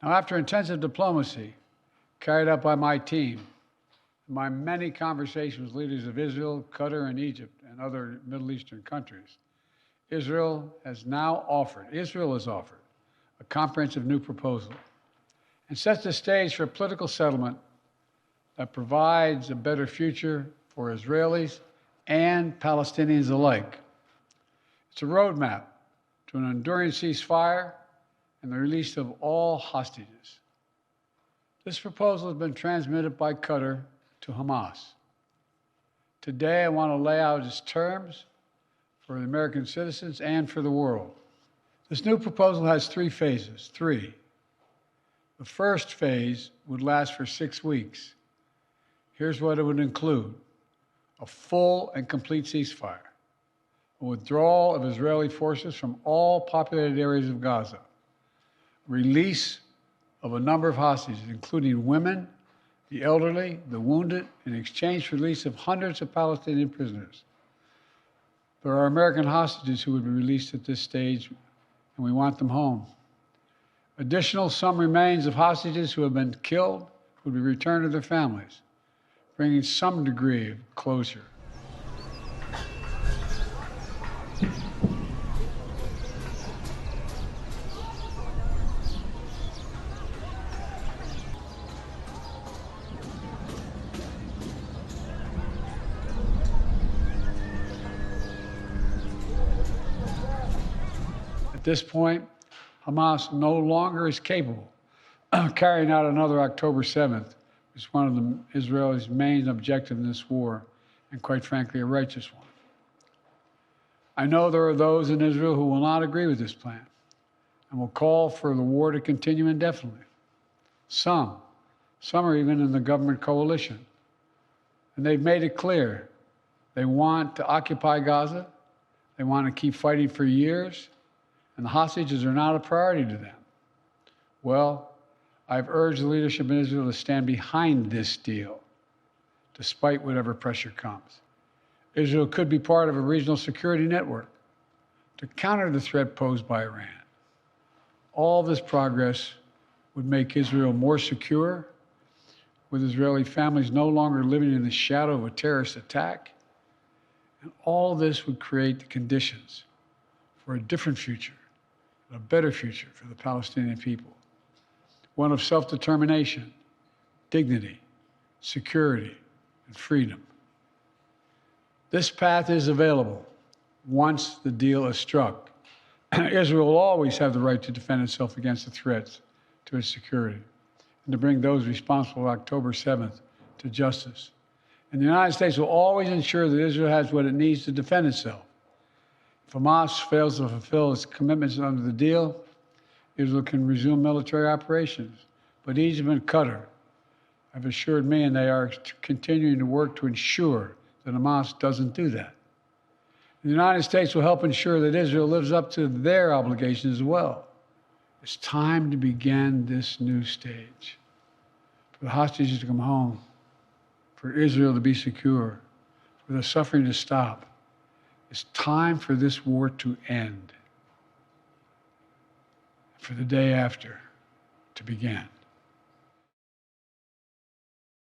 Now, after intensive diplomacy carried out by my team, my many conversations with leaders of Israel, Qatar, and Egypt, and other Middle Eastern countries, Israel has offered a comprehensive new proposal and sets the stage for a political settlement that provides a better future for Israelis and Palestinians alike. It's a roadmap to an enduring ceasefire and the release of all hostages. This proposal has been transmitted by Qatar to Hamas. Today, I want to lay out its terms for the American citizens and for the world. This new proposal has three phases. The first phase would last for 6 weeks. Here's what it would include: a full and complete ceasefire, a withdrawal of Israeli forces from all populated areas of Gaza, release of a number of hostages, including women, the elderly, the wounded, in exchange for release of hundreds of Palestinian prisoners. There are American hostages who would be released at this stage, and we want them home. Additional, some remains of hostages who have been killed would be returned to their families, bringing some degree of closure. At this point, Hamas no longer is capable of carrying out another October 7th, which is one of the Israelis' main objectives in this war, and quite frankly, a righteous one. I know there are those in Israel who will not agree with this plan and will call for the war to continue indefinitely. Some are even in the government coalition, and they've made it clear they want to occupy Gaza, they want to keep fighting for years, and the hostages are not a priority to them. Well, I've urged the leadership in Israel to stand behind this deal, despite whatever pressure comes. Israel could be part of a regional security network to counter the threat posed by Iran. All this progress would make Israel more secure, with Israeli families no longer living in the shadow of a terrorist attack. And all this would create the conditions for a different future, a better future for the Palestinian people. One of self-determination, dignity, security, and freedom. This path is available once the deal is struck. Israel will always have the right to defend itself against the threats to its security and to bring those responsible for October 7th to justice. And the United States will always ensure that Israel has what it needs to defend itself. If Hamas fails to fulfill its commitments under the deal, Israel can resume military operations. But Egypt and Qatar have assured me, and they are continuing to work to ensure that Hamas doesn't do that. The United States will help ensure that Israel lives up to their obligations as well. It's time to begin this new stage, for the hostages to come home, for Israel to be secure, for the suffering to stop. It's time for this war to end, for the day after to begin.